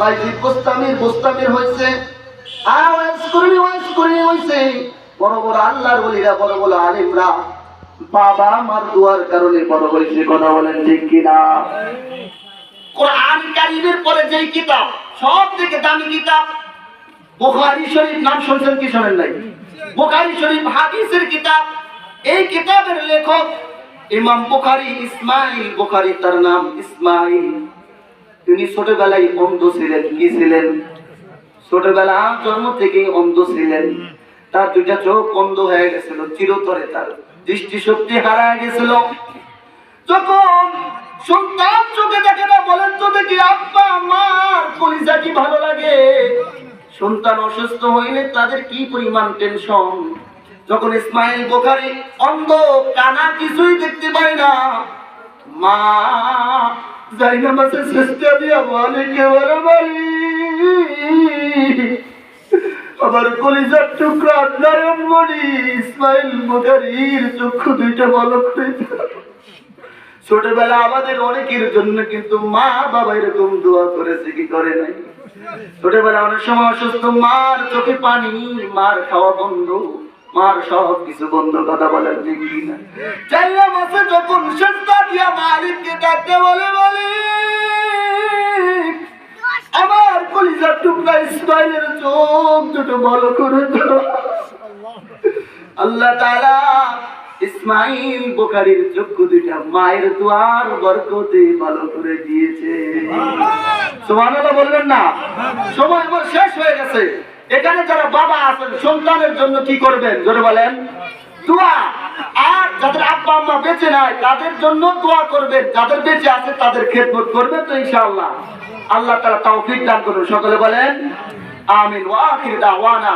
বাইজিদ গোস্তামির হয়েছে, আওয়াজ করে হয়েছে। বড় বড় আল্লাহর ওলিরা, বড় বড় আলিমরা বাবা মার দুয়ার কারণে বড় হয়েছে। কথা বলেন ঠিক কিনা? কোরআন কারীমের পরে যেই কিতাব সব থেকে দামি কিতাব বুখারী শরীফ, নাম শুনছেন কি শোনেন নাই? বুখারী শরীফ হাদিসের কিতাব। এই কিতাবের লেখক ইমাম বুখারী, ইসমাইল বুখারী, তার নাম ইসমাইল। তিনি ছোটবেলায় অন্ধ ছিলেন। কি ছিলেন? ছোটবেলা জন্ম থেকেই অন্ধ ছিলেন। তার দুইটা চোখ অন্ধ হয়ে গেছিল, চিরতরে তার দৃষ্টি শক্তি হারায় গেছিল। যখন সন্তান চোখে দেখে না, বলেন তো দেখি আব্বা আমার কলিজা কি ভালো লাগে। সন্তান অসুস্থ হইলে তাদের কি পরিমাণ টেনশন। যখন ইসমাইল বুখারী অন্ধ, কানা, কিছুই দেখতে পায় না, মা জাইনামাজের চেষ্টা দিয়া বলে কেবল বাড়ি আমার কলিজার টুকরা নয়নমণি ইসমাইল বুখারীর চক্ষু দুইটা বলো করে। ছোটবেলা আমাদের অনেকের জন্য কিন্তু মা বাবা এরকম দোয়া করেছে, কি করে নাই? ছোটবেলা অনেক সময় অসুস্থ, মার চোখে পানি, মার খাওয়া বন্ধ, মার সব কিছু বন্ধ। কথা বলেন ঠিক কিনা? চাইলা মাসে যখন সেজদা দিয়া মালিককে ডাকতে বলে আমার কলিজার টুকরা ইসমাইলের চোখ দুটো ভালো করে দাও। আল্লাহ তাআলা ইসমাইল বুখারীর চক্ষু দুইটা মায়ের দুয়ার বরকতে ভালো করে দিয়েছে। সুবহানাল্লাহ বলবেন না? সময় আমার শেষ হয়ে গেছে। এখানে যারা বাবা আছেন সন্তানের জন্য কি করবেন জোরে বলেন? দোয়া। আর যাদের আব্বা আম্মা বেঁচে নাই তাদের জন্য দোয়া করবেন, যাদের বেঁচে আছে তাদের খেদমত করবেন তো ইনশাআল্লাহ। আল্লাহ তাআলা তৌফিক দান করুন। সকলে বলেন আমিন। ওয়া আখির দাওয়ানা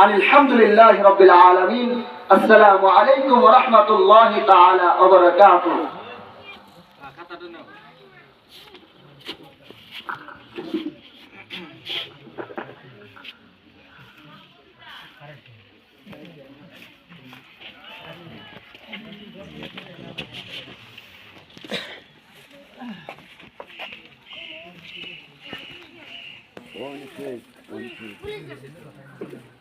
আলহামদুলিল্লাহি রাব্বিল আলামিন। আসসালামু আলাইকুম ওয়া রাহমাতুল্লাহি তাআলা ওয়া বারাকাতুহু। One, two.